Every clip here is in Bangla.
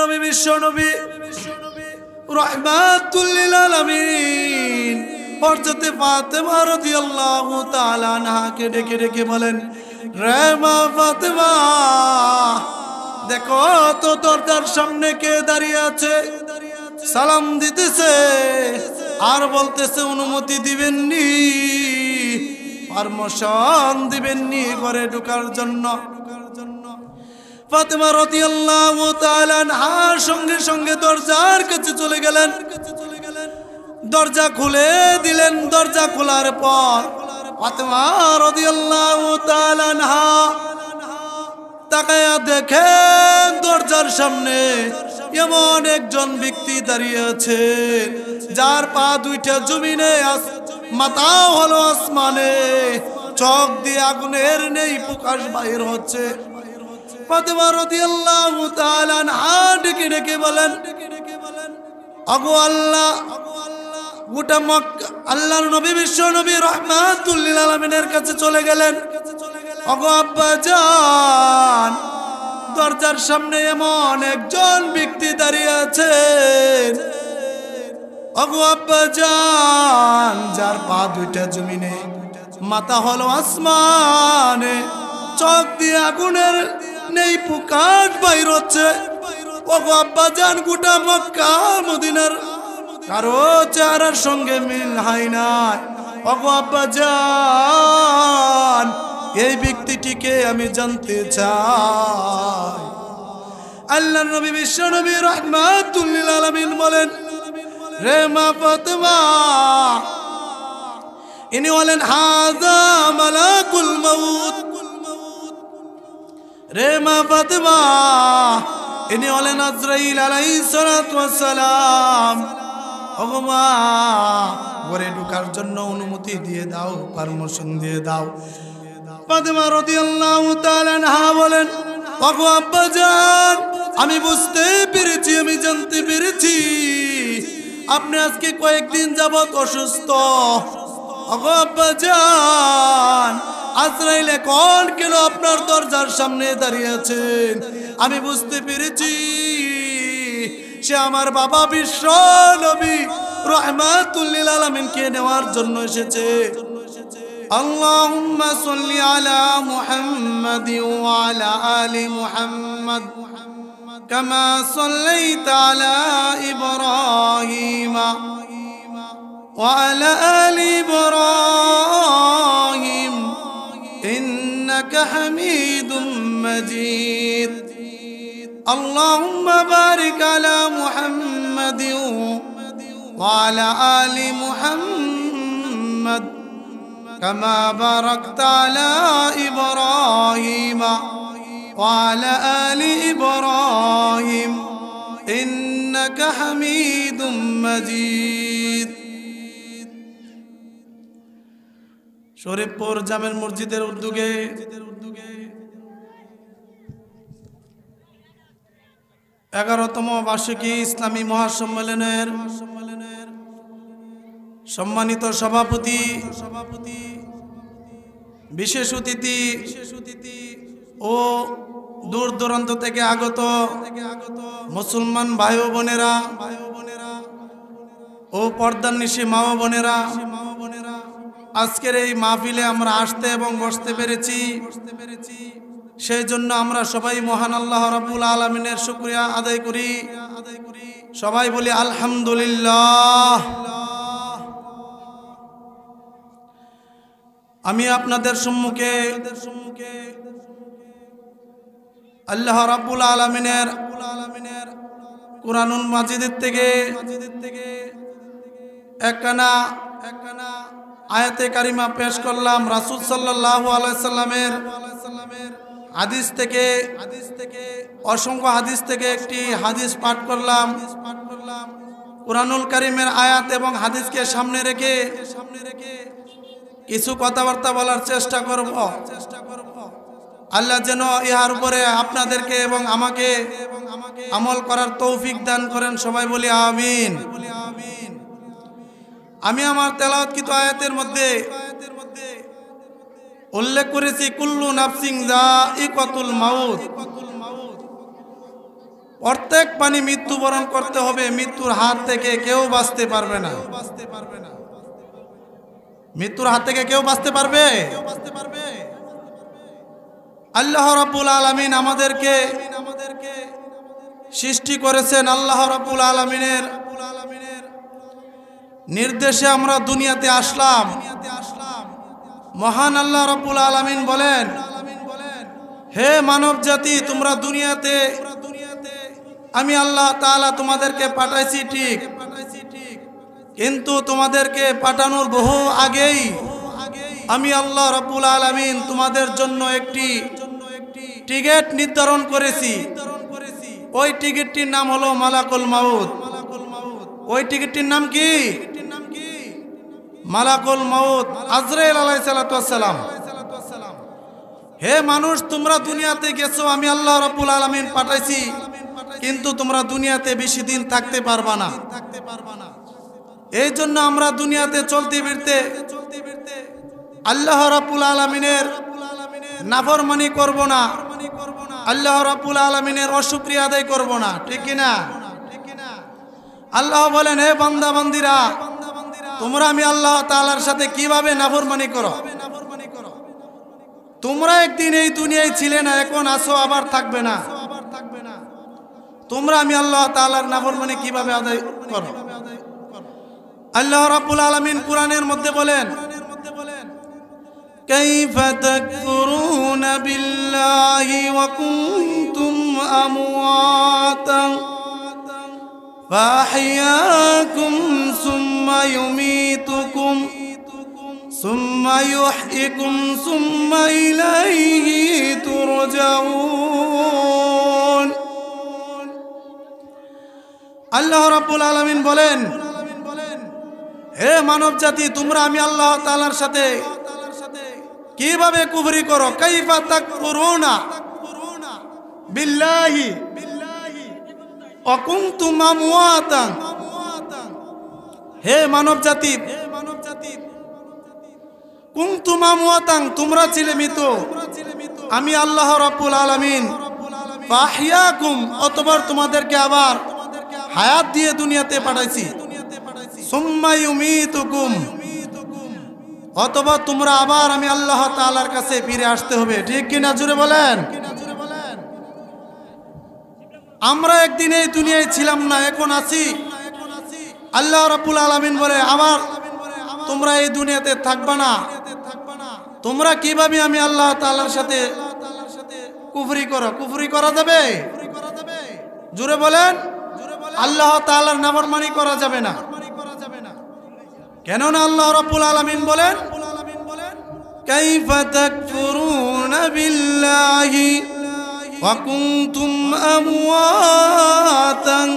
নবী বিশ্ব নবী রাহমাতুল লিল আলামিন হযরত ফাতেমা রাদিয়াল্লাহু তাআলা আনহাকে ডেকে ডেকে বলেন, রে মা ফাতেমা, দেখো তো দরজার সামনে কে দাঁড়িয়ে আছে, সালাম দিতেছে আর বলতেছে অনুমতি দিবেননি, পারমিশন দিবেননি ঘরে ঢোকার জন্য। ফাতেমা রাদিয়াল্লাহু তাআলা আনহা সঙ্গে সঙ্গে দরজার কাছে চলে গেলেন, দরজা খুলে দিলেন। দরজা খোলার পর ফাতেমা রাদিয়াল্লাহু তাআলা আনহা তাকায়া দেখেন দরজার সামনে এমন একজন ব্যক্তি দাঁড়িয়ে আছে যার পা দুইটা জমিনে, মাথা হলো আসমানে, চোখ দিয়ে আগুনের নেই প্রকাশ বাইর হচ্ছে। ফাতেমা রাদিয়াল্লাহু তাআলা আনহা ডেকে ডেকে বলেন, আগো আল্লাহ, গোটা মক্কা আল্লাহর নবী বিশ্ব নবী রাহমাতুল লিল আলামিনের কাছে চলে গেলেন। আগো আব্বাজান, দরজার সামনে এমন একজন ব্যক্তি দাঁড়িয়ে আছেন, আগো আব্বাজান, যার পা দুইটা জমিনে, মাথা হলো আসমানে, চোখ দিয়ে আগুনের নেই প্রকাশ বাইর হচ্ছে। ওগো আব্বাজান, গোটা মক্কা মদিনার কারো চেহারার সঙ্গে মিল হয় নাই। ওগো আব্বাজান, এই ব্যক্তিটিকে আমি জানতে চাই। আল্লাহর নবী বিশ্ব নবী রাহমাতুল লিল আলামিন বলেন, রে মা ফাতেমা, ইনি হলেন হাযা মালাকুল মাউত। রে মা ফাতেমা, ইনি হলেন আজরাইল আলাইহিস সালাতু ওয়াস সালাম। ওগো মা, ঘরে ঢোকার জন্য অনুমতি দিয়ে দাও, পারমিশন দিয়ে দাও। ফাতেমা রাদিয়াল্লাহু তাআলা আনহা বলেন, ওগো আব্বাজান, আমি বুঝতে পেরেছি, আমি জানতে পেরেছি আপনি আজকে কয়েকদিন যাবত অসুস্থ। ওগো আব্বাজান, আজরাইল এখন কেন আপনার দরজার সামনে দাঁড়িয়ে আছেন? আমি বুঝতে পেরেছি সে আমার বাবা বিশ্ব নবী রাহমাতুল লিল আলামিনকে নেওয়ার জন্য এসেছে। আল্লাহুম্মা সাল্লি আলা মুহাম্মাদি ওয়া আলা আলি মুহাম্মাদ কামা সাল্লাইতা আলা ইব্রাহিম ওয়া আলা আলি ইব্রাহিম ইন্নাকা হামিদুম মাজিদ। আল্লাহুম্মা বারিক আলা মুহাম্মাদি ওয়া আলা আলি মুহাম্মাদ كما باركت على إبراهيم وعلى آل إبراهيم إنك حميد مجيد। শরীফপুর জামের মসজিদের উদ্যোগে 11তম বার্ষিকী ইসলামী মহাসম্মেলনের সম্মানিত সভাপতি, বিশেষ অতিথি ও দূর দূরান্ত থেকে আগত মুসলমান ভাই বোনেরা ও পর্দার নিশি মা বোনেরা, আজকের এই মাহফিলে আমরা আসতে এবং বসতে পেরেছি, সেই জন্য আমরা সবাই মহান আল্লাহ রাব্বুল আলামিনের শুকরিয়া আদায় করি। সবাই বলি আলহামদুলিল্লাহ। আমি আপনাদের সম্মুখে আল্লাহ রাব্বুল আলামিনের কুরআনুল মাজিদের থেকে একখানা আয়াতে কারিমা পেশ করলাম। রাসূল সাল্লাল্লাহু আলাইহি সাল্লামের হাদিস থেকে, অসংখ্য হাদিস থেকে একটি হাদিস পাঠ করলাম। কুরআনুল কারিমের আয়াত এবং হাদিসকে সামনে রেখে কিছু কথাবার্তা বলার চেষ্টা করব। আল্লাহ যেন ইহার উপরে আপনাদেরকে এবং আমাকে আমল করার তৌফিক দান করেন। সবাই বলি আমিন। আমি আমার তেলাওয়াতকৃত আয়াতের মধ্যে উল্লেখ করেছি কুল্লু নাফসিন যায়িকাতুল মাউত। প্রত্যেক প্রাণী মৃত্যুবরণ করতে হবে, মৃত্যুর হাত থেকে কেউ বাঁচতে পারবে না। মৃত্যুর হাত থেকে কেউ বাঁচতে পারবে? আল্লাহ রাব্বুল আলামিন আমাদেরকে সৃষ্টি করেছেন। আল্লাহ রাব্বুল আলামিনের নির্দেশে আমরা দুনিয়াতে আসলাম। মহান আল্লাহ রাব্বুল আলামিন বলেন, হে মানব জাতি, তোমরা দুনিয়াতে আমি আল্লাহ তাআলা তোমাদেরকে পাঠাইছি ঠিক, কিন্তু তোমাদেরকে পাঠানোর বহু আগেই আমি আল্লাহ রাব্বুল আলামিন তোমাদের জন্য একটি টিকিট নির্ধারণ করেছি। ওই টিকিটটির নাম হলো মালাকুল মাউত। ওই টিকিটটির নাম কি? মালাকুল মাউত, আজরাইল আলাইহিস সালাতু ওয়াস সালাম। হে মানুষ, তোমরা দুনিয়াতে গেছো, আমি আল্লাহ রাব্বুল আলামিন পাঠাইছি, কিন্তু তোমরা দুনিয়াতে বেশি দিন থাকতে পারবা না। এই জন্য আমরা দুনিয়াতে চলতে ফিরতে আল্লাহ রাব্বুল আলামিনের নাফরমানি করব না, আল্লাহ রাব্বুল আলামিনের অশুকরিয়া আদায় করব না, ঠিক কি না? আল্লাহ বলেন, হে বান্দা বান্দিরা, তোমরা আমি আল্লাহ তাআলার সাথে কিভাবে নাফরমানি করো? তোমরা একদিন এই দুনিয়ায় ছিলে না, এখন আসো, আবার থাকবে না। তোমরা আমি আল্লাহ তাআলার নাফরমানি কিভাবে আদায় করো? আল্লাহ রাব্বুল আলামিন কোরআনের মধ্যে বলেন, কাইফা তাকফুরুনা বিল্লাহি ওয়া কুনতুম আমওয়াতান ফাহিয়াকুম সুম্মা ইউমীতুকুম সুম্মা ইউহয়িকুম সুম্মা ইলাইহি তুরজাউন। আল্লাহ রাব্বুল আলামিন বলেন, হে মানব জাতি, তোমরা আমি আল্লাহ তাআলার সাথে কিভাবে কুফরি করো? কাইফা তাকফুরুনা বিল্লাহি ওয়া কুনতুম আমওয়াতান। হে মানব জাতি, কুনতুম আমওয়াতান, তোমরা ছিলে মৃত, আমি আল্লাহ রাব্বুল আলামিন ফাহিয়াকুম, অতঃপর তোমাদেরকে আবার হায়াত দিয়ে দুনিয়াতে পাঠাইছি। সুম্মা ইউমীতুকুম, অথবা তোমরা আবার আমি আল্লাহ তাআলার কাছে ফিরে আসতে হবে, ঠিক কি না? জোরে বলেন। আমরা একদিন এই দুনিয়ায় ছিলাম না, এখন আছি। আল্লাহ রাব্বুল আলামিন বলে, আবার তোমরা এই দুনিয়াতে থাকবা না। তোমরা কিভাবে আমি আল্লাহ তাআলার সাথে কুফরি করো? কুফরি করা যাবে? জোরে বলেন। আল্লাহ তাআলার নাফরমানি করা যাবে না। কেননা আল্লাহ রাব্বুল আলামিন বলেন, কাইফা তাকফুরুনা বিল্লাহি ওয়া কুনতুম আমওয়াতান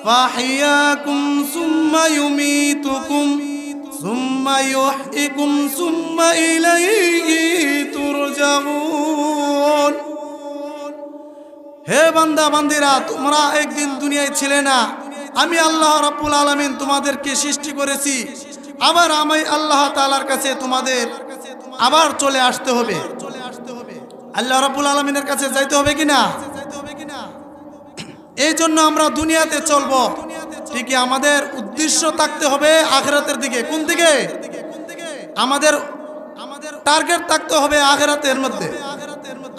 ফাহিয়াকুম সুম্মা ইউমীতুকুম সুম্মা ইউহয়িকুম সুম্মা ইলাইহি তুরজাউন। হে বান্দা বান্দিরা, তোমরা একদিন দুনিয়ায় ছিলে না, আমি আল্লাহ রাব্বুল আলামিন তোমাদেরকে সৃষ্টি করেছি, আবার আমি আল্লাহ তাআলার কাছে তোমাদের আবার চলে আসতে হবে। আল্লাহ রাব্বুল আলামিনের কাছে যাইতে হবে কিনা? এই জন্য আমরা দুনিয়াতে চলবো, ঠিকই আমাদের উদ্দেশ্য থাকতে হবে আখিরাতের দিকে। কোন দিকে? আমাদের টার্গেট থাকতে হবে আখিরাতের মধ্যে।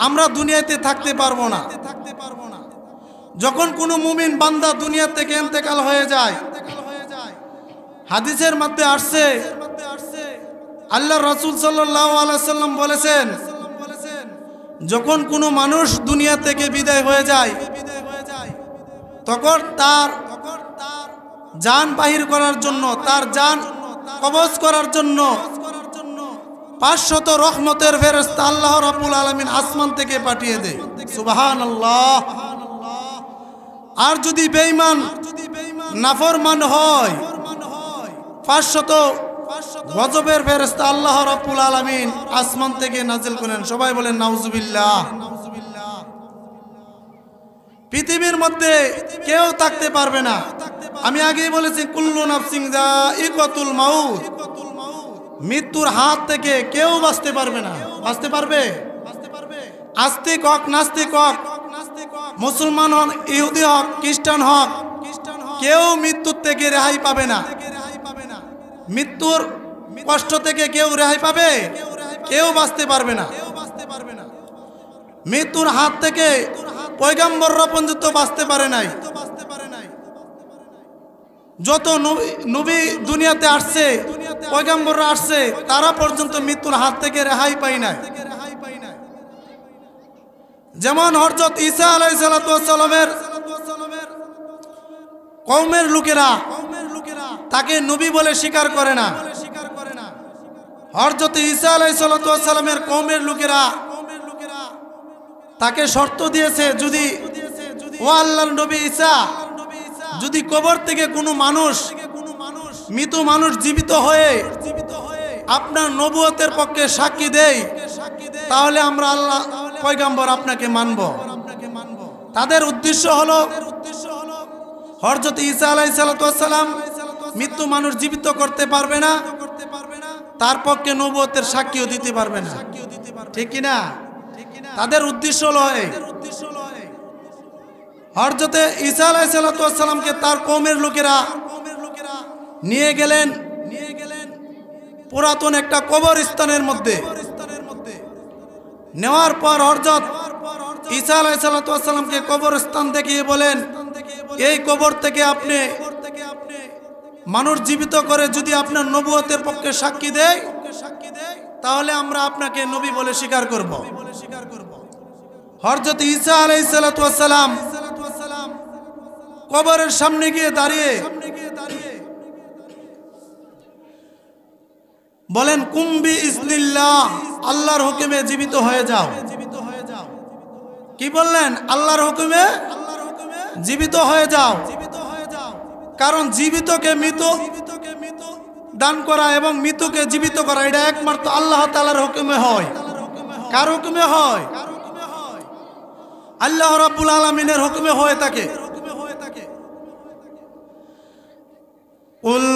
আমরা দুনিয়াতে থাকতে পারবো না। যখন কোনো মুমিন বান্দা দুনিয়া থেকে ইন্তেকাল হয়ে যায়, হাদিসের মধ্যে আসছে, আল্লাহ রাসূল সাল্লাল্লাহু আলাইহি সাল্লাম বলেছেন, যখন কোনো মানুষ দুনিয়া থেকে বিদায় হয়ে যায়, তখন তার জান বাহির করার জন্য, তার জান কবজ করার জন্য 500 রহমতের ফেরেশতা আল্লাহ রাব্বুল আলামিন আসমান থেকে পাঠিয়ে দেয়। সুবহানাল্লাহ। আর যদি বেঈমান নাফরমান হয়, 500 গজবের ফেরেশতা আল্লাহ রাব্বুল আলামিন আসমান থেকে নাজিল করেন। সবাই বলেন নাউজুবিল্লাহ। পৃথিবীর মধ্যে কেউ থাকতে পারবে না। আমি আগেই বলেছি, কুল্লু নাফসিন যায়িকাতুল মাউত, মৃত্যুর হাত থেকে কেউ বাঁচতে পারবে না। বাঁচতে পারবে? আস্তিক হক নাস্তিক হক, মুসলমান হন, ইহুদি হক, খ্রিস্টান হক, কেউ মৃত্যুর থেকে রেহাই পাবে না। মৃত্যুর কষ্ট থেকে কেউ রেহাই পাবে? কেউ বাঁচতে পারবে না। মৃত্যুর হাত থেকে পয়গম্বররা পর্যন্ত বাঁচতে পারে নাই। যত নবী দুনিয়াতে আসছে, পয়গম্বররা আসছে, তারা পর্যন্ত মৃত্যুর হাত থেকে রেহাই পায় নাই। যেমন হযরত ঈসা আলাইহিস সালামের কওমের লোকেরা তাকে নবী বলে স্বীকার করে না। হযরত ঈসা আলাইহিস সালামের কওমের লোকেরা তাকে শর্ত দিয়েছে, যদি ও আল্লাহর নবী ঈসা, যদি কবর থেকে কোনো মানুষ, মৃত মানুষ জীবিত হয়ে আপনার নবুয়তের পক্ষে সাক্ষী দেয়, তাহলে আমরা আল্লাহ পয়গম্বর আপনাকে মানব। তাদের উদ্দেশ্য হলো হযরত ঈসা আলাইহিস সালাম মৃত্যু মানুষ জীবিত করতে পারবে না, তার পক্ষে নবুয়তের সাক্ষীও দিতে পারবে না। ঠিক কি না? তাদের উদ্দেশ্য হলো হযরত ঈসা আলাইহিস সালামকে তার কওমের লোকেরা নিয়ে গেলেন পুরাতন একটা কবরস্থানের মধ্যে। নেওয়ার পর হযরত ঈসা আলাইহিস সালামকে কবরস্থান দেখিয়ে বলেন, এই কবর থেকে আপনি মানুষ জীবিত করে যদি আপনার নবুয়তের পক্ষে সাক্ষী দেয়, তাহলে আমরা আপনাকে নবী বলে স্বীকার করব। হযরত ঈসা আলাইহিস সালাম কবরের সামনে গিয়ে দাঁড়িয়ে বলেন, কুম্বি ইজনিল্লাহ, আল্লাহর হুকুমে জীবিত হয়ে যাও। কি বললেন? আল্লাহর হুকুমে জীবিত হয়ে যাও। কারণ জীবিতকে মৃত দান করা এবং মৃতকে জীবিত করা, এটা একমাত্র আল্লাহ তাআলার হুকুমে হয়। কার হুকুমে হয়? আল্লাহ রাব্বুল আলামিনের হুকুমে হয়ে থাকে। কুল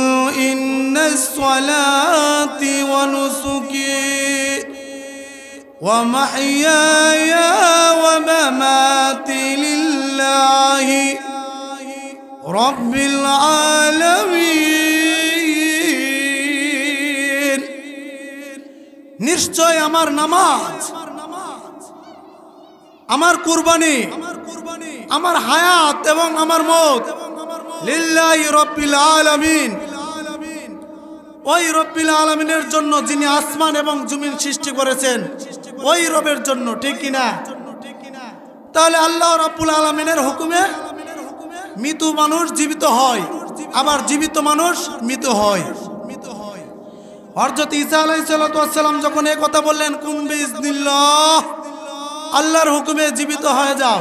ইন্নাস সালাতি ওয়া নুসুকি ওয়া মাহইয়ায়া ওয়া মামাতি লিল্লাহি রাব্বিল আলামিন। নিশ্চয় আমার নামাজ, আমার কুরবানি, আমার হায়াত এবং আমার মওত লিল্লাহি রাব্বিল আলামিন, ওই রব্বিল আলামিনের জন্য যিনি আসমান এবং জমিন সৃষ্টি করেছেন, ওই রবের জন্য। ঠিক কিনা? তাহলে আল্লাহ রাব্বুল আলামিনের হুকুমে মৃত মানুষ জীবিত হয়, আবার জীবিত মানুষ মৃত হয়। হযরত ঈসা আলাইহিস সালাম যখন এই কথা বললেন, কুম বিইজনিল্লাহ, আল্লাহর হুকুমে জীবিত হয়ে যাও,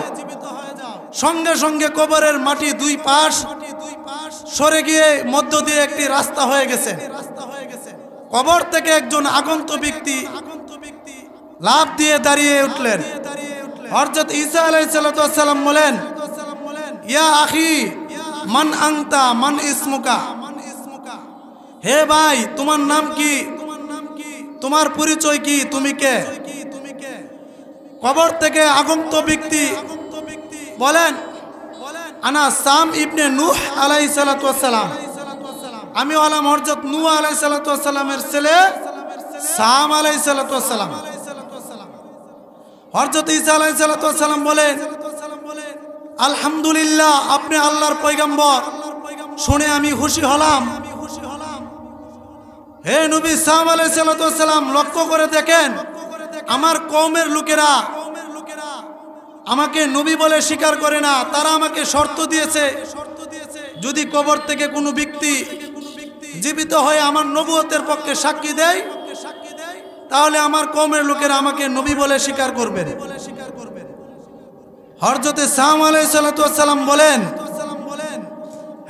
সঙ্গে সঙ্গে কবরের মাটি দুই পাশ সরে গিয়ে মধ্য দিয়ে একটি রাস্তা হয়ে গেছে। কবর থেকে একজন আগন্ত ব্যক্তি লাফ দিয়ে দাঁড়িয়ে উঠলেন। হযরত ঈসা আলাইহিস সালাম বলেন, ইয়া আখি মান আনতা মান ইসমুকা, হে ভাই তোমার নাম কি, তোমার পরিচয় কি, তুমি কে? কবর থেকে আগন্ত ব্যক্তি বলেন, আনা সাম ইবনে নূহ আলাইহিস সালাম, আমি হলাম হযরত নূহ আলাইহিস সালামের ছেলে সাম আলাইহিস সালাম। হযরত ঈসা আলাইহিস সালাম বলেন, আলহামদুলিল্লাহ, আপনি আল্লাহর পয়গম্বর, শুনে আমি খুশি হলাম। হে নবী সাম আলাইহিস সালাম, লক্ষ্য করে দেখেন, আমার কওমের লোকেরা আমাকে নবী বলে স্বীকার করে না। তারা আমাকে শর্ত দিয়েছে, যদি কবর থেকে কোনো ব্যক্তি জীবিত হয়ে আমার নবুয়তের পক্ষে সাক্ষী দেয়, তাহলে আমার কওমের লোকেরা আমাকে নবী বলে স্বীকার করবেন। হযরত সাম আলাইহিস সালাম বলেন,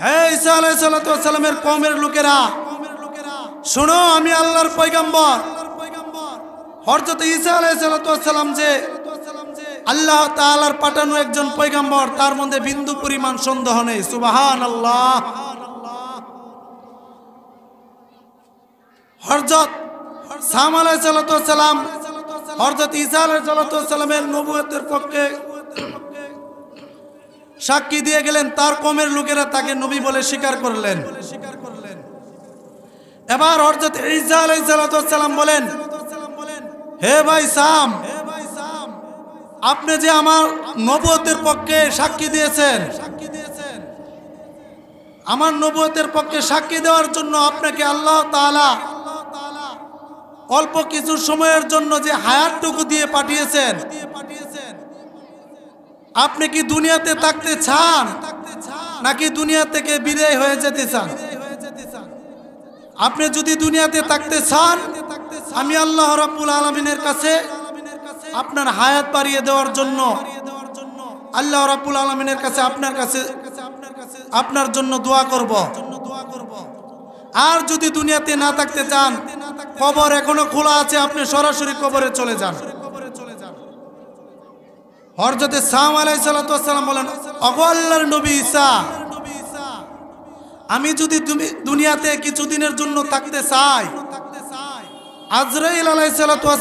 হে ঈসা আলাইহিস সালামের কওমের লোকেরা, শোনো, আমি আল্লাহর পয়গম্বর। হযরত ঈসা আলাইহিস সালাম যে আল্লাহ তাআলার পাঠানো একজন পয়গম্বর, তার মধ্যে বিন্দু পরিমাণ সন্দেহ নেই। সুবহানাল্লাহ। হযরত সাম আলাইহিস সালাম হযরত ঈসা আলাইহিস সালামের নবুয়তের পক্ষে সাক্ষী দিয়ে গেলেন, তার কওমের লোকেরা তাকে নবী বলে স্বীকার করলেন। এবার হযরত ঈসা আলাইহিস সালাম বলেন, হে ভাই সাম, আপনি যে আমার নবুয়তের পক্ষে সাক্ষী দিয়েছেন, আমার নবুয়তের পক্ষে সাক্ষী দেওয়ার জন্য আপনাকে আল্লাহ তাআলা অল্প কিছু সময়ের জন্য যে হায়াতটুকু দিয়ে পাঠিয়েছেন, আপনি কি দুনিয়াতে থাকতে চান নাকি দুনিয়া থেকে বিদায় হয়ে যেতে চান? আপনি যদি দুনিয়াতে থাকতে চান, আমি আল্লাহ রাব্বুল আলামিনের কাছে আপনার হায়াত বাড়িয়ে দেওয়ার জন্য আল্লাহ রাব্বুল আলামিনের কাছে আপনার জন্য দোয়া করব। আর যদি দুনিয়াতে না থাকতে চান, কবর এখনো খোলা আছে, আপনি সরাসরি কবরে চলে যান। হযরত সাম আলাইহিস সালাম বলেন, ওগো আল্লাহর নবী ঈসা, আমি যদি দুনিয়াতে কিছুদিনের জন্য থাকতে চাই, আজরাইল আলাইহিস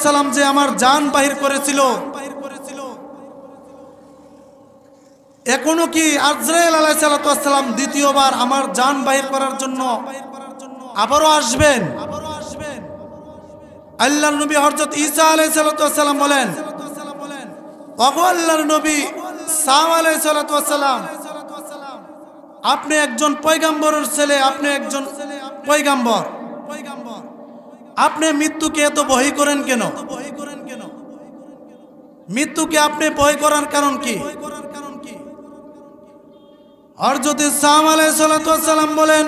সালাম যে আমার জান বাহির করেছিল, এখনো কি আজরাইল আলাইহিস সালাম দ্বিতীয়বার আমার জান বাহির করার জন্য আবারও আসবেন? আল্লাহর নবী হযরত ঈসা আলাইহিস সালাম বলেন, ওগো আল্লাহর নবী সাম আলাইহিস সালাম, আপনি একজন পয়গম্বরের ছেলে, আপনি একজন পয়গম্বর, আপনি মৃত্যুকে এত ভয় করেন কেন? মৃত্যুকে আপনি ভয় করার কারণ কি? হযরত সাম আলাইহিস সালাম বলেন,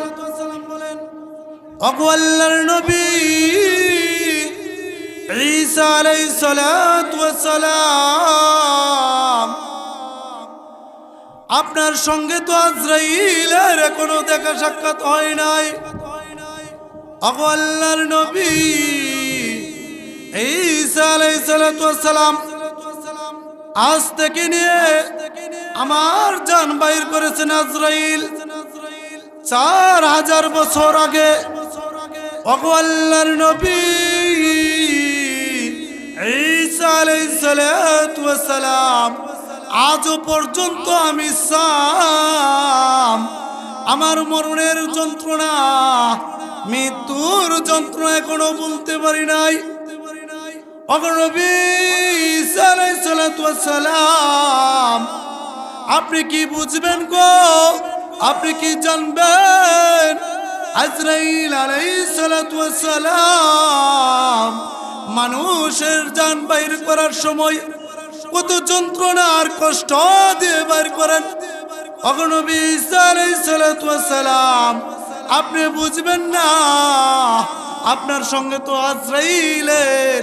ওগো আল্লাহর নবী ঈসা আলাইহিস সালাম, আপনার সঙ্গে তো আজরাইলের এখনো দেখা সাক্ষাৎ হয় নাই। ওগো আল্লাহর নবী ঈসা আলাইহিস সালাম আজ থেকে নিয়ে আমার জান বাইর করেছেন আজরাইল 4000 বছর আগে। ওগো আল্লাহর নবী ঈসা আলাইহিস সালাম আজও পর্যন্ত আমি সাম আমার মরণের যন্ত্রণা, মৃত্যুর যন্ত্রণা এখনো বলতে পারি নাই। ওগো নবী ঈসা আলাইহিস সালাম, আপনি কি বুঝবেন গো? আপনি কি জানবেন? আজরাইল আলাইহিস সালাম মানুষের জান বাইর করার সময় কত যন্ত্রণা আর কষ্ট দিয়ে বাইর করেন। ওগো নবী ঈসা আলাইহিস সালাম, আপনি বুঝবেন না, আপনার সঙ্গে তো আজরাইলের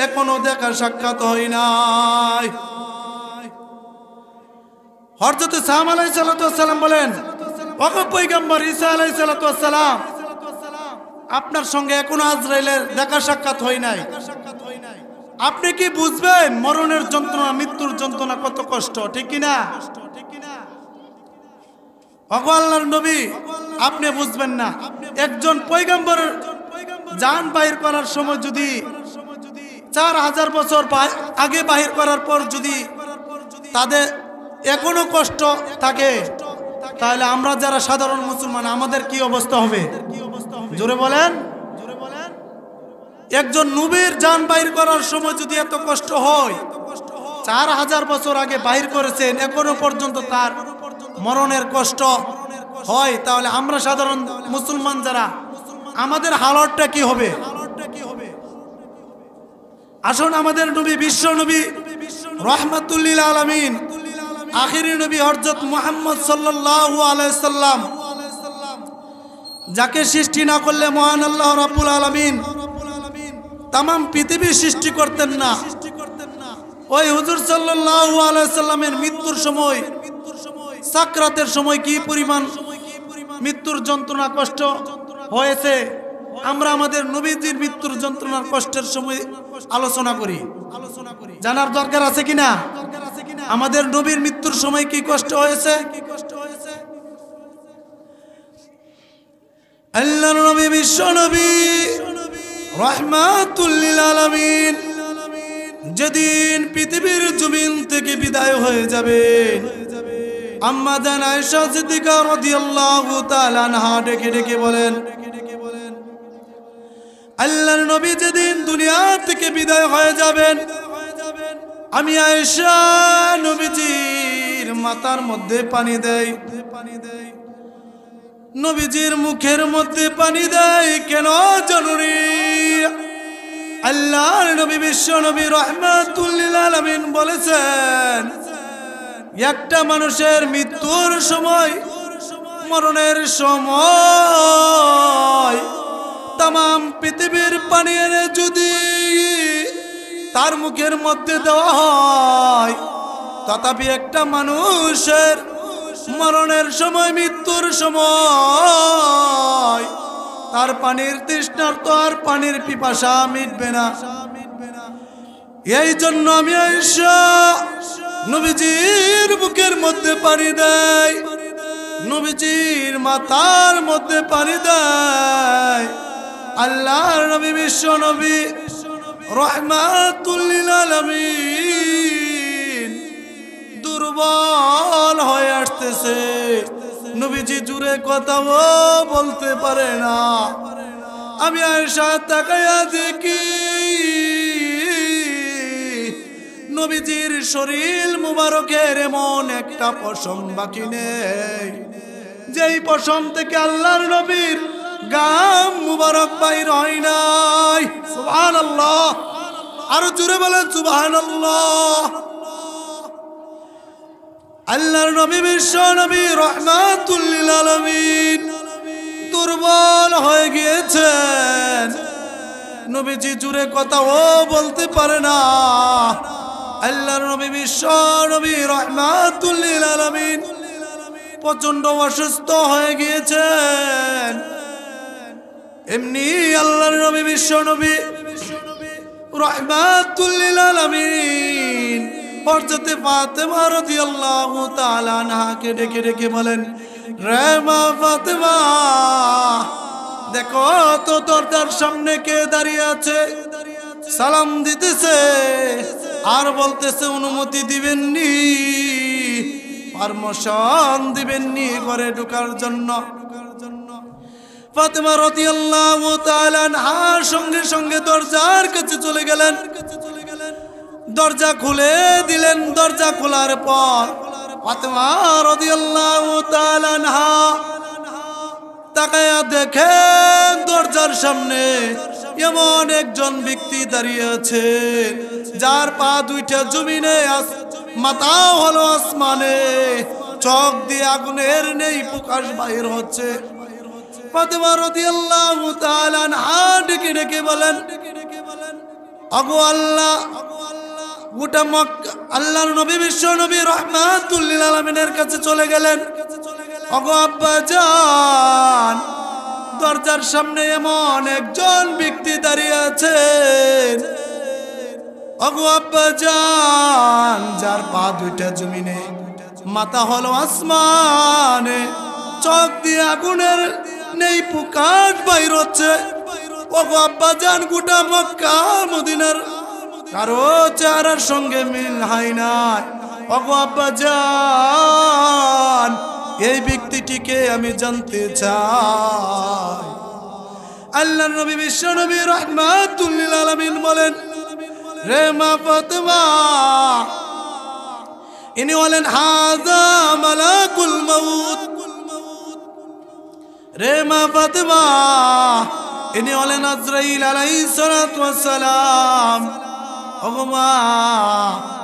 এখনো দেখা সাক্ষাৎ হয় নাই। হযরত সাম আলাইহিস সালাম বলেন, ওগো পয়গম্বর ঈসা আলাইহিস সালাম, আপনার সঙ্গে এখনো আজরাইলের দেখা সাক্ষাৎ হয় নাই। আপনি কি বুঝবেন মরণের যন্ত্রণা, মৃত্যুর যন্ত্রণা কত কষ্ট, ঠিক কি না? ওগো আল্লাহর নবী, আপনি বুঝবেন না। একজন পয়গম্বরের জান বাহির করার সময় যদি 4000 বছর আগে বাহির করার পর যদি তাদের এখনো কষ্ট থাকে, তাহলে আমরা যারা সাধারণ মুসলমান আমাদের কি অবস্থা হবে? জোরে বলেন। একজন নবীর জান বাহির করার সময় যদি এত কষ্ট হয়, 4000 বছর আগে বাহির করেছেন, এখনো পর্যন্ত তার মরণের কষ্ট হয়, তাহলে আমরা সাধারণ মুসলমান যারা, আমাদের হালতটা কি হবে? আসুন আমাদের নবী, বিশ্ব নবী রাহমাতুল লিল আলামিন, আখিরি নবী হযরত মুহাম্মদ সাল্লাল্লাহু আলাইহি সাল্লাম, যাকে সৃষ্টি না করলে মহান আল্লাহ রাব্বুল আলামিন তামাম পৃথিবী সৃষ্টি করতেন না। ওই হুজুর সাল্লাল্লাহু আলাইহি সাল্লামের মৃত্যুর সময়, সাকরাতের সময় কি পরিমাণ মৃত্যুর যন্ত্রণা কষ্ট হয়েছে, আমরা আমাদের নবীজির মৃত্যুর যন্ত্রণার কষ্টের সময় আলোচনা করি। জানার দরকার আছে কিনা আমাদের নবীর মৃত্যুর সময় কি কষ্ট হয়েছে? আল্লাহর নবী, বিশ্ব নবী রাহমাতুল লিল আলামিন যেদিন পৃথিবীর জমিন থেকে বিদায় হয়ে যাবে, আম্মা জান আয়েশা সিদ্দিকা রাদিয়াল্লাহু তাআলা আনহা ডেকে ডেকে বলেন, আল্লাহর নবী যেদিন দুনিয়া থেকে বিদায় হয়ে যাবেন, আমি আয়েশা নবীজির মাথার মধ্যে পানি দেই, নবীজির মুখের মধ্যে পানি দেয়। কেন জরুরি? আল্লাহর নবী বিশ্ব নবী রাহমাতুল লিল আলামিন বলেছেন, একটা মানুষের মৃত্যুর সময়, মরণের সময় তাম পৃথিবীর পানি এনে যদি তার মুখের মধ্যে দেওয়া হয়, তথাপি একটা মানুষের মরণের সময়, মৃত্যুর সময় তার পানির তৃষ্ণার্ত আর পানির পিপাসা মিটবে না। এই জন্য আমি আয়েশা নবীজির বুকের মধ্যে পানি দেয়, নবীজির মাথার মধ্যে পানি দেয়। আল্লাহর নবী বিশ্ব নবী রাহমাতুল লিল আলামিন দুর্বল হয়ে আসতেছে, নবীজি জুড়ে কথাও বলতে পারে না। আমি আয়েশা তাকায়া দেখি নবীজির শরীর মুবারকের এমন একটা পশম বাকি নেই, যেই পশম থেকে আল্লাহর নবীর গাম মুবারক বাইর হয় নাই। সুবহানাল্লাহ, আরো জোরে বলেন সুবহানাল্লাহ। আল্লাহর নবী বিশ্ব নবী রাহমাতুল লিল আলামিন দুর্বল হয়ে গিয়েছেন, নবীজি জুড়ে কথাও বলতে পারে না। আল্লাহর নবী বিশ্ব নবী রাহমাতুল লিল আলামিন প্রচন্ড অসুস্থ হয়ে গিয়েছেন। এমনি আল্লাহর নবী বিশ্ব নবী রাহমাতুল লিল আলামিন হযরত ফাতেমা রাদিয়াল্লাহু তাআলা আনহাকে ডেকে ডেকে বলেন, রে মা ফাতেমা, দেখো তো দরজার সামনে কে দাঁড়িয়ে আছে, সালাম দিতেছে আর বলতেছে অনুমতি দিবেননি, পারমিশন দিবেননি ঘরে ঢোকার জন্য। ফাতেমা রাদিয়াল্লাহু তাআলা আনহা সঙ্গে সঙ্গে দরজার কাছে চলে গেলেন, দরজা খুলে দিলেন। দরজা খোলার পর ফাতেমা রাদিয়াল্লাহু তাআলা আনহা তাকায়া দেখেন দরজার সামনে এমন একজন ব্যক্তি দাঁড়িয়ে আছে, যার পা দুইটা জমিনে, মাথা হলো আসমানে, চোখ দিয়ে আগুনের নেই প্রকাশ বাইর হচ্ছে। ফাতেমা রাদিয়াল্লাহু তাআলা আনহা ডেকে ডেকে বলেন, আগো আল্লাহ, গোটা মক্কা আল্লাহর নবী বিশ্ব নবী রাহমাতুল লিল আলামিনের কাছে চলে গেলেন। আগো আব্বা জান, দরজার সামনে এমন একজন ব্যক্তি দাঁড়িয়ে আছেন, আগো আব্বা জান, যার পা দুইটা জমিনে, মাথা হলো আসমানে, চোখ দিয়ে আগুনের নেই প্রকাশ বাইর হচ্ছে। আগো আব্বা জান, গোটা মক্কা মদিনার কারো চেহারার সঙ্গে মিল হয় না। ওগো আব্বা জান, এই ব্যক্তিটিকে আমি জানতে চাই। আল্লাহর নবী বিশ্ব নবী রাহমাতুল লিল আলামিন বলেন, রে মা ফাতেমা, ইনি হলেন হাযা মালাকুল মাউত। রে মা ফাতেমা, ইনি হলেন আজরাইল আলাইহিস সালাতু ওয়াস সালাম। ওগো মা,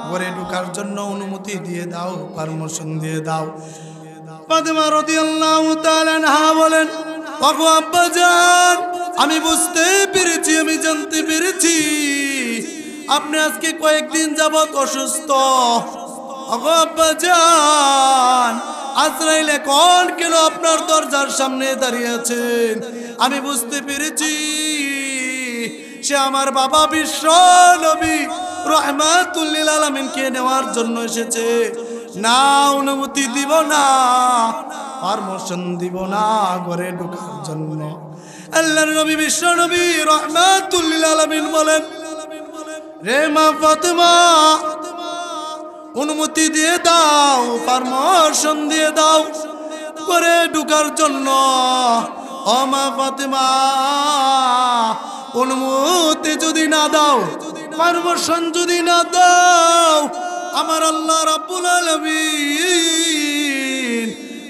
ঘরে ঢোকার জন্য অনুমতি দিয়ে দাও, পারমিশন দিয়ে দাও। ফাতেমা রাদিয়াল্লাহু তাআলা আনহা বলেন, ওগো আব্বা জান, আমি বুঝতে পেরেছি, আমি জানতে পেরেছি আপনি আজকে কয়েকদিন যাবত অসুস্থ। ওগো আব্বা জান, আজরাইল এখন কেন আপনার দরজার সামনে দাঁড়িয়ে আছেন? আমি বুঝতে পেরেছি সে আমার বাবা বিশ্ব নবী রাহমাতুল লিল আলামিনকে নেওয়ার জন্য এসেছে। না, অনুমতি দিব না, পারমিশন দিব না ঘরে ঢোকার জন্য। আল্লাহর নবী বিশ্ব নবী রাহমাতুল লিল আলামিন বলেন, রে মা ফাতেমা, অনুমতি দিয়ে দাও, পারমিশন দিয়ে দাও ঘরে ঢোকার জন্য। ও মা ফাতেমা, অনুমতি যদি না দাও, পারমিশন যদি না দাও, আমার আল্লাহ রাব্বুল আলামিন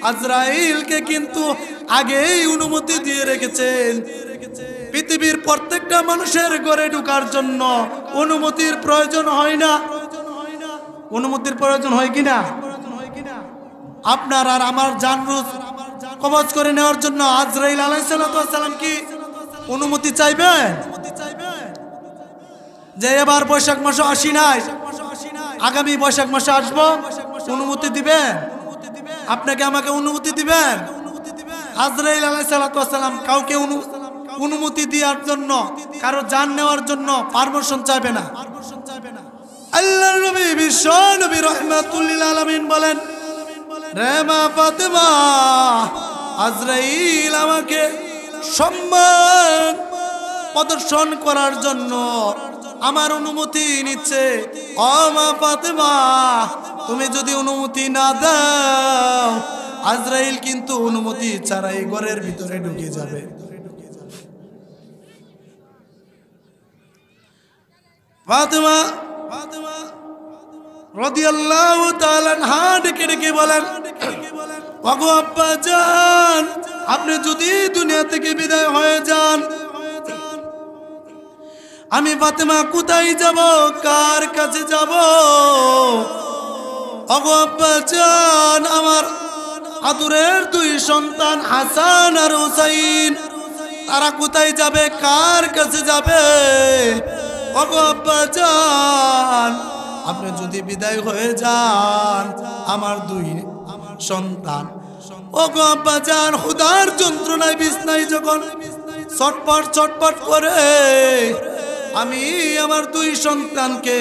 আজরাইলকে কিন্তু আগেই অনুমতি দিয়ে রেখেছেন। পৃথিবীর প্রত্যেকটা মানুষের ঘরে ঢোকার জন্য অনুমতির প্রয়োজন হয় না? অনুমতির প্রয়োজন হয় কিনা? আপনার আর আমার জান রুজ কবজ করে নেওয়ার জন্য আজরাইল আলাইহিস সালাম কি অনুমতি চাইবেন? যে এবার বৈশাখ মাসে আসি নাই, আগামী বৈশাখ মাসে আসবো, অনুমতি দিবেন? আপনাকে আমাকে অনুমতি দিবেন? আজরাইল আলাইহিস সালাম কাউকে অনুমতি দেওয়ার জন্য, কারো জান নেওয়ার জন্য পারমিশন চাইবে না। আল্লাহর নবী বিশ্ব নবী রাহমাতুল লিল আলামিন বলেন, রে মা ফাতেমা, আজরাইল আমাকে সম্মান প্রদর্শন করার জন্য আমার অনুমতি নিচ্ছে। ও মা ফাতেমা, তুমি যদি অনুমতি না দাও, আজরাইল কিন্তু অনুমতি ছাড়াই ঘরের ভিতরে ঢুকে যাবে। ফাতেমা রাদিয়াল্লাহু তাআলা আনহা ডেকে ডেকে বলেন, ওগো আব্বা জান, আপনি যদি দুনিয়া থেকে বিদায় হয়ে যান, আমি ফাতেমা কোথায় যাব, কার কাছে যাব? ওগো আব্বা জান, আমার আদরের দুই সন্তান হাসান আর হুসাইন, তারা কোথায় যাবে, কার কাছে যাবে? ওগো আব্বা জান, আপনি যদি বিদায় হয়ে যান, আমার দুই সন্তান, ওগো আব্বা জান, ক্ষুধার যন্ত্রণায় বিছনায় যখন ছটপট ছটপট করে, আমি আমার দুই সন্তানকে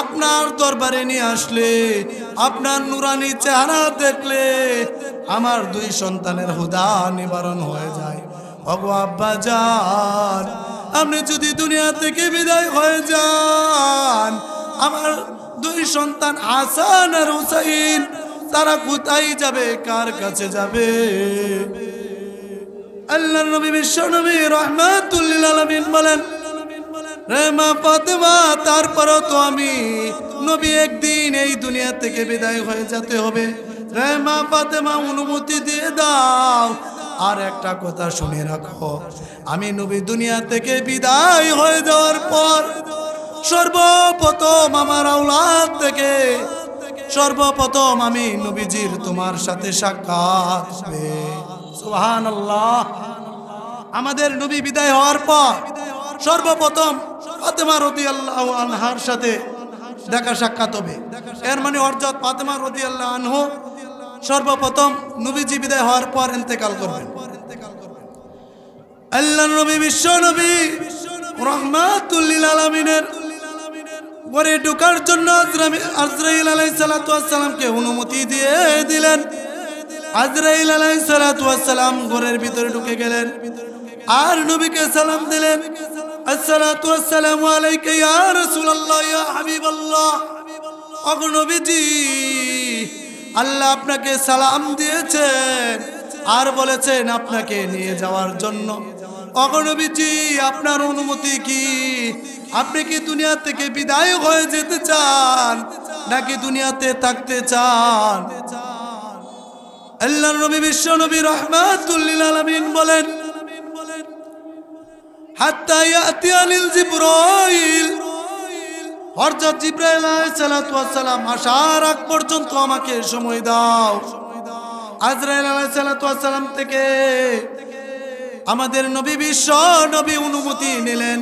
আপনার দরবারে নিয়ে আসলে, আপনার নুরানি চেহারা দেখলে আমার দুই সন্তানের ক্ষুধা নিবারণ হয়ে যায়। ওগো আব্বা জান, আপনি যদি দুনিয়া থেকে বিদায় হয়ে যান, আমার দুই সন্তান হাসান আর হুসাইন, তারা কোথায় যাবে, কার কাছে যাবে? আল্লাহর নবী বিশ্ব নবী রাহমাতুল লিল আলামিন বলেন, রে মা ফাতেমা, তারপরও তো আমি নবী একদিন এই দুনিয়া থেকে বিদায় হয়ে যেতে হবে। রে মা ফাতেমা, অনুমতি দিয়ে দাও। আর একটা কথা শুনে রাখো, আমি নবী দুনিয়া থেকে বিদায় হয়ে যাওয়ার পর সর্বপ্রথম আমার আওলাদ থেকে সর্বপ্রথম আমি নবীজির তোমার সাথে সাক্ষাৎ হবে। সুবহানাল্লাহ। আমাদের নবী বিদায় হওয়ার পর সর্বপ্রথম ফাতেমা রাদিয়াল্লাহু আনহার সাথে দেখা সাক্ষাৎ হবে। এর মানে অর্থাৎ ফাতেমা রাদিয়াল্লাহু আনহু সর্বপ্রথম নবীজি বিদায় হওয়ার পর ইন্তেকাল করবেন। আল্লাহর নবী বিশ্ব নবী রাহমাতুল লিল আলামিনের ঘরে ঢোকার জন্য আজরাইল আলাইহিস সালাতু ওয়াস সালামকে অনুমতি দিয়ে দিলেন। আজরাইল আলাইহিস সালাতু ওয়াস সালাম ঘরের ভিতরে ঢুকে গেলেন আর নবীকে সালাম দিলেন, আসসালাতু ওয়াসসালামু আলাইকা ইয়া রাসূলুল্লাহ ইয়া হাবিবাল্লাহ। ওগো নবীজি, আল্লাহ আপনাকে সালাম দিয়েছেন আর বলেছেন আপনাকে নিয়ে যাওয়ার জন্য। ওগো নবীজি, আপনার অনুমতি কি? আপনি কি দুনিয়া থেকে বিদায় হয়ে যেতে চান নাকি দুনিয়াতে থাকতে চান? আল্লাহর নবী বিশ্ব নবী রাহমাতুল লিল আলামিন বলেন, হাত্তা ইয়াতিয়ানিল জিবরাইল, হযরত জিবরাইল আলাইহিস সালাতু ওয়াস সালাম আসার আগ পর্যন্ত আমাকে সময় দাও। আজরাইল আলাইহিস সালাতু ওয়াস সালাম থেকে আমাদের নবী বিশ্ব নবী অনুমতি নিলেন।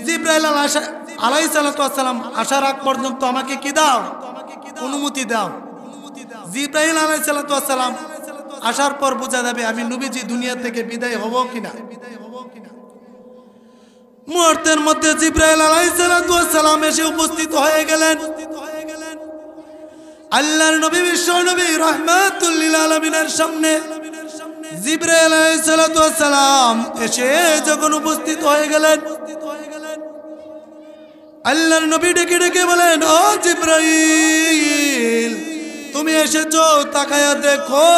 জিবরাইল আলাইহিস সালাতু ওয়াস সালাম আসার আগ পর্যন্ত আমাকে কি দাও? অনুমতি দাও। জিবরাইল আলাইহিস সালাতু ওয়াস সালাম আসার পর বোঝা যাবে আমি নবীজি দুনিয়া থেকে বিদায় হব কিনা। মুহূর্তের মধ্যে জিবরাইল আলাইহিস সালাতু ওয়াস সালাম এসে উপস্থিত হয়ে গেলেন। আল্লাহর নবী বিশ্ব নবী রাহমাতুল লিল আলামিনের সামনে জিবরাইল আলাইহিস সালাতু ওয়াস সালাম এসে যখন উপস্থিত হয়ে গেলেন, আল্লাহর নবী ডেকে ডেকে বলেন, ও জিবরাইল, তুমি এসেছো, তাকায়া দেখো।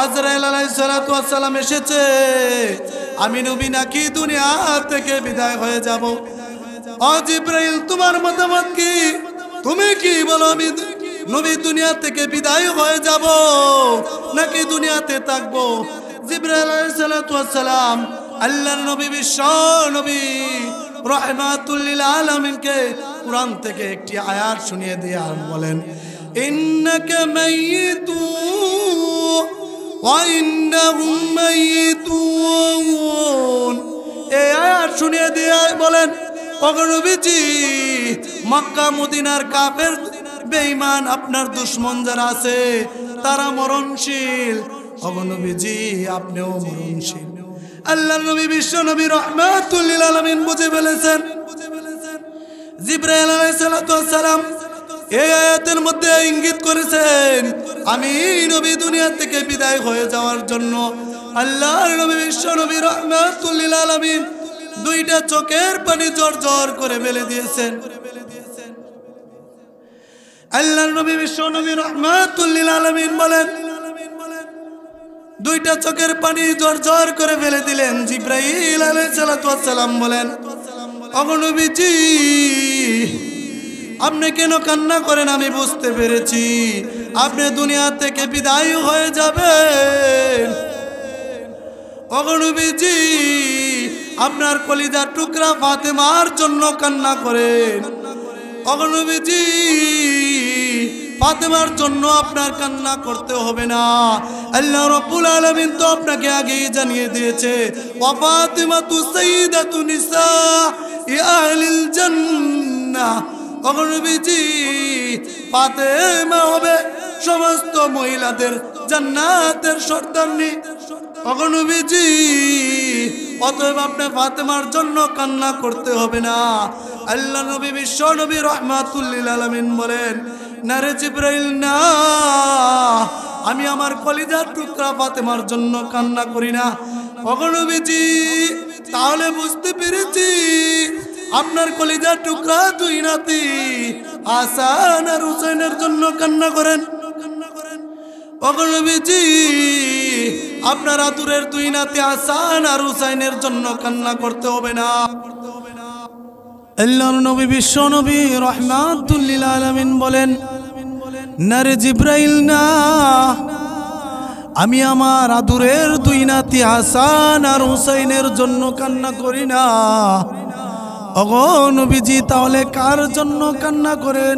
আজরাইল আলাইহিস সালাতু ওয়াস সালাম এসেছে। আমি নবী নাকি দুনিয়া থেকে বিদায় হয়ে যাব? ও জিবরাইল, তোমার মতামত কি? তুমি কি বলো, আমি নবী দুনিয়া থেকে বিদায় হয়ে যাব নাকি দুনিয়াতে থাকবো? জিবরাইল আলাইহিস সালাতু ওয়াস সালাম আল্লাহর নবী, বিশ্ব নবী রাহমাতুল লিল আলামিনকে কুরআন থেকে একটি আয়াত শুনিয়ে দিয়ে আর বলেন, ইন্নাকা মাইয়িতুন ওয়া ইন্নাহুম মাইয়িতুন। এই আয়াত শুনিয়ে দিয়ে বলেন, ওগো নবীজি, মক্কা মদিনার কাফের বেঈমান আপনার দুশমন যারা আছে তারা মরণশীল। ওগো নবীজি, আপনিও মরণশীল। আল্লাহর নবী বিশ্ব নবী রাহমাতুল লিল আলামিন বুঝে ফেলেছেন। জিবরাইল আলাইহিস সালাতু ওয়াস সালাম এই আয়াতের মধ্যে ইঙ্গিত করেছেন, আমি নবী দুনিয়া থেকে বিদায় হয়ে যাওয়ার জন্য আল্লাহর নবী বিশ্ব নবী রাহমাতুল লিল আলামিন দুইটা চোখের পানি ঝরঝর করে ফেলে দিয়েছেন। আল্লাহর নবী বিশ্ব নবী রাহমাতুল লিল আলামিন বলেন, দুইটা চোখের পানি ঝরঝর করে ফেলে দিলেন। জিবরাইল আলাইহিস সালাতু ওয়াস সালাম বলেন, ওগো নবীজি, আপনি কেন কান্না করেন? আমি বুঝতে পেরেছি আপনি দুনিয়া থেকে বিদায় হয়ে যাবেন। ওগো নবীজি, আপনার কলিজার টুকরা ফাতেমার জন্য কান্না করেন। ওগো নবীজি, ফাতেমার জন্য আপনার কান্না করতে হবে না। আল্লাহ রাব্বুল আলামিন তো আপনাকে আগেই জানিয়ে দিয়েছে, ওয়া ফাতিমাতু সাইয়্যিদাতু নিসাই আহলিল জান্নাহ। ওগো নবীজি, ফাতেমা হবে সমস্ত মহিলাদের জান্নাতের সর্দারনি। ওগো নবীজি, অতএব আপনি ফাতেমার জন্য কান্না করতে হবে না। আল্লাহ নবী বিশ্ব নবী রাহমাতুল লিল আলামিন বলেন, না রে জিবরাইল, না, আমি আমার কলিজার টুকরা ফাতেমার জন্য কান্না করি না। ওগো নবীজি, তাহলে বুঝতে পেরেছি আপনার কলিজার টুকরা দুই নাতি হাসান আর হুসাইনের জন্য কান্না করেন। ওগো নবীজি, আপনার আদুরের দুই নাতি হাসান আর হুসাইনের জন্য কান্না করতে হবে না। আল্লাহর নবী বিশ্ব নবী রাহমাতুল লিল আলামিন বলেন, না রে জিবরাইল, না, আমি আমার আদুরের দুই নাতি হাসান আর হুসাইনের জন্য কান্না করি না। ওগো নবীজি, তাহলে কার জন্য কান্না করেন?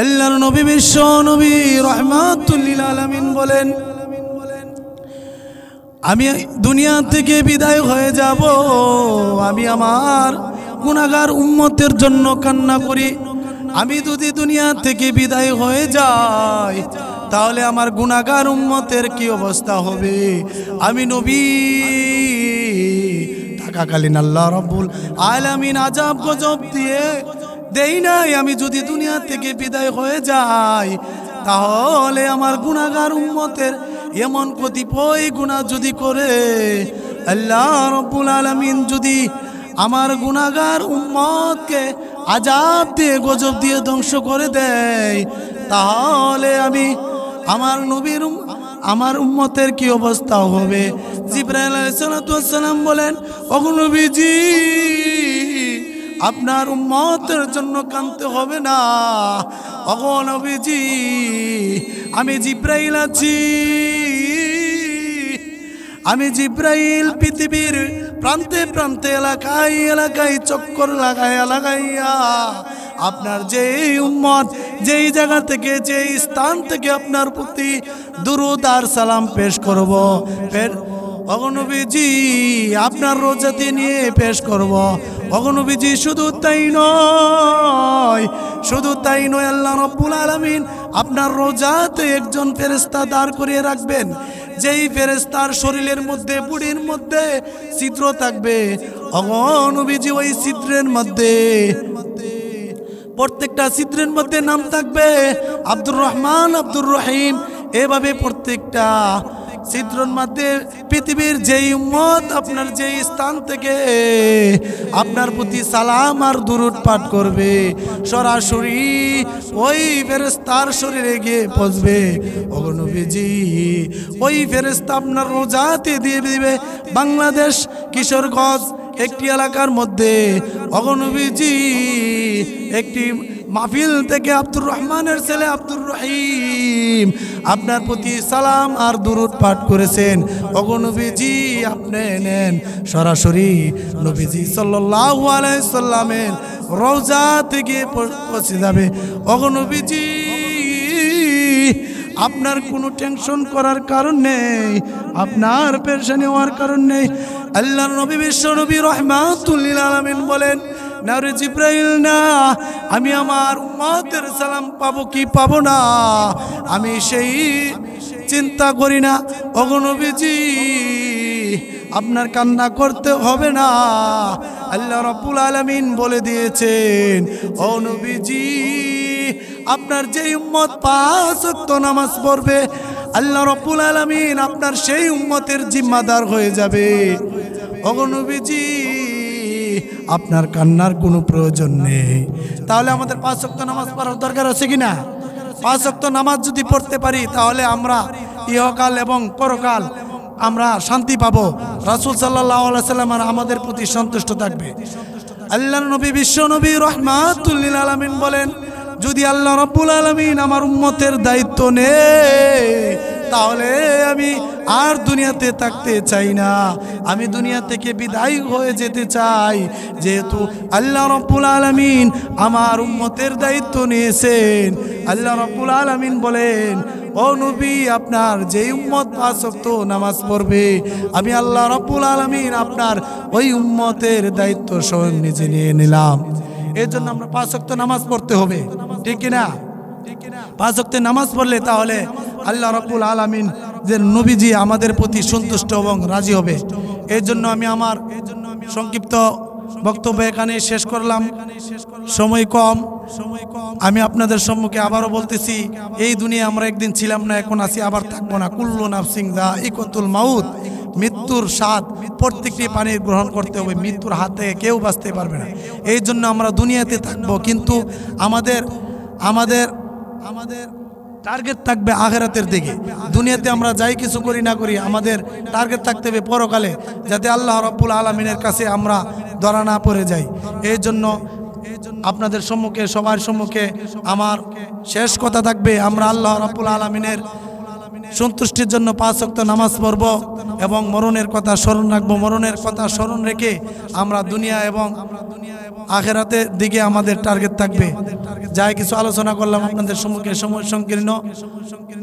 আল্লাহর নবী বিশ্ব নবী রাহমাতুল লিল আলামিন বলেন, আমি দুনিয়া থেকে বিদায় হয়ে যাব, আমি আমার গুনাহগার উম্মতের জন্য কান্না করি। আমি যদি দুনিয়া থেকে বিদায় হয়ে যাই তাহলে আমার গুনাহগার উম্মতের কি অবস্থা হবে? আমি নবী থাকাকালীন আল্লাহ রাব্বুল আলামিন আযাব গজব দিয়ে দেই নাই। আমি যদি দুনিয়া থেকে বিদায় হয়ে যাই তাহলে আমার গুনাহগার উম্মতের এমন কতিপয় গুনাহ যদি করে আল্লাহ রাব্বুল আলামিন যদি আমার গুনাহগার উম্মতকে আযাব দিয়ে গজব দিয়ে ধ্বংস করে দেয়, তাহলে আমি আমার নবীর আমার উম্মতের কি অবস্থা হবে? জিবরাইল আলাইহিস সালাতু ওয়াস সালাম বলেন, ওগো নবীজি, আপনার উম্মতের জন্য কাঁদতে হবে না। ওগো নবীজি, আমি জিবরাইল আছি। আমি জিবরাইল পৃথিবীর প্রান্তে প্রান্তে এলাকায় এলাকায় চক্কর লাগাইয়া আপনার যেই উম্মত যেই জায়গা থেকে যেই স্থান থেকে আপনার প্রতি দুরূদ আর সালাম পেশ করব, ওগো নবীজি, আপনার রোজাতে নিয়ে পেশ করব। ওগো নবীজি, শুধু তাই নয়, আল্লাহ রাব্বুল আলামিন আপনার রোজাতে একজন ফেরেশতা দাঁড় করিয়ে রাখবেন, যেই ফেরেশতার শরীরের মধ্যে বুড়ির মধ্যে ছিদ্র থাকবে। ওগো নবীজি, ওই ছিদ্রের মধ্যে প্রত্যেকটা ছিদ্রের মধ্যে নাম থাকবে আব্দুর রহমান, আব্দুর রহিম, এভাবে প্রত্যেকটা চিত্রর মধ্যে পৃথিবীর যেই উম্মত আপনার যেই স্থান থেকে আপনার প্রতি সালাম আর দুরূদ পাঠ করবে সরাসরি ওই ফেরেশতার শরীরে গিয়ে পৌঁছবে। ওগো নবীজি, ওই ফেরেশতা আপনার রোজাতে দিয়ে দিবে বাংলাদেশ কিশোরগঞ্জ একটি এলাকার মধ্যে। ওগো নবীজি, একটি মাহফিল থেকে আব্দুর রহমানের ছেলে আব্দুর রহিম আপনার প্রতি সালাম আর দুরূদ পাঠ করেছেন। ওগো নবীজি, আপনি নেন সরাসরি নবীজি সাল্লাল্লাহু আলাইহি সাল্লামের রওজা থেকে পৌঁছে যাবে। ওগো নবীজি, আপনার কোনো টেনশন করার কারণ নেই, আপনার পেরেশানি হওয়ার কারণ নেই। আল্লাহর নবী বিশ্ব নবী রাহমাতুল লিল আলামিন বলেন, না রে জিব্রাইল না, আমি আমার উম্মতের সালাম পাবো কি পাবো না আমি সেই চিন্তা করি না। ওগো নবীজি, আপনার কান্না করতে হবে না, আল্লাহ রাব্বুল আলামিন বলে দিয়েছেন ও নবীজি, আপনার যে উম্মত 5 ওয়াক্ত নামাজ পড়বে আল্লাহ রাব্বুল আলামিন আপনার সেই উম্মতের জিম্মাদার হয়ে যাবে। ওগো নবীজি, আপনার কান্নার কোনো প্রয়োজন নেই। তাহলে আমাদের 5 ওয়াক্ত নামাজ পড়ার দরকার আছে কিনা? 5 ওয়াক্ত নামাজ যদি পড়তে পারি তাহলে আমরা ইহকাল এবং পরকাল আমরা শান্তি পাবো। রাসূল সাল্লাল্লাহু আলাইহি সাল্লাম আমাদের প্রতি সন্তুষ্ট থাকবে। আল্লাহর নবী বিশ্ব নবী রাহমাতুল লিল আলামিন বলেন, যদি আল্লাহ রাব্বুল আলামিন আমার উম্মতের দায়িত্ব নেয় তাহলে আমি আর দুনিয়াতে থাকতে চাই না, আমি দুনিয়া থেকে বিদায় হয়ে যেতে চাই। যেহেতু আল্লাহ রাব্বুল আলামিন আমার উম্মতের দায়িত্ব নিয়েছেন। আল্লাহ রাব্বুল আলামিন বলেন, ও নবী, আপনার যে উম্মত 5 ওয়াক্ত নামাজ পড়বে আমি আল্লাহ রাব্বুল আলামিন আপনার ওই উম্মতের দায়িত্ব স্বয়ং নিজে নিয়ে নিলাম। এর জন্য আমরা 5 ওয়াক্ত নামাজ পড়তে হবে, ঠিক কিনা? 5 ওয়াক্ত নামাজ পড়লে তাহলে আল্লাহ রাব্বুল আলামিন যে নবীজি আমাদের প্রতি সন্তুষ্ট এবং রাজি হবে। এর জন্য আমি আমার সংক্ষিপ্ত বক্তব্য এখানে শেষ করলাম, সময় কম। আমি আপনাদের সম্মুখে আবারও বলতেছি, এই দুনিয়া আমরা একদিন ছিলাম না, এখন আছি, আবার থাকবো না। কুল্লু নাফসিন যায়িকাতুল মাউত, মৃত্যুর স্বাদ প্রত্যেকটি প্রাণীর গ্রহণ করতে হবে, মৃত্যুর হাত থেকে কেউ বাঁচতে পারবে না। এই জন্য আমরা দুনিয়াতে থাকবো, কিন্তু আমাদের টার্গেট থাকবে আখিরাতের দিকে। দুনিয়াতে আমরা যাই কিছু করি না করি, আমাদের টার্গেট থাকতে হবে পরকালে, যাতে আল্লাহ রাব্বুল আলামিনের কাছে আমরা ধরা না পড়ে যাই। এই জন্য আপনাদের সম্মুখে, সবার সম্মুখে আমার শেষ কথা থাকবে, আমরা আল্লাহ রাব্বুল আলামিনের সন্তুষ্টির জন্য 5 ওয়াক্ত নামাজ পড়ব এবং মরণের কথা স্মরণ রাখবো। মরণের কথা স্মরণ রেখে আমরা দুনিয়া এবং আখিরাতের দিকে আমাদের টার্গেট থাকবে। যাই কিছু আলোচনা করলাম আপনাদের সম্মুখে, সময় সংকীর্ণ,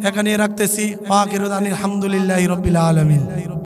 এখানে রাখতেছি। ওয়া আখিরু দাওয়ানা আলহামদুলিল্লাহি রাব্বিল আলামিন।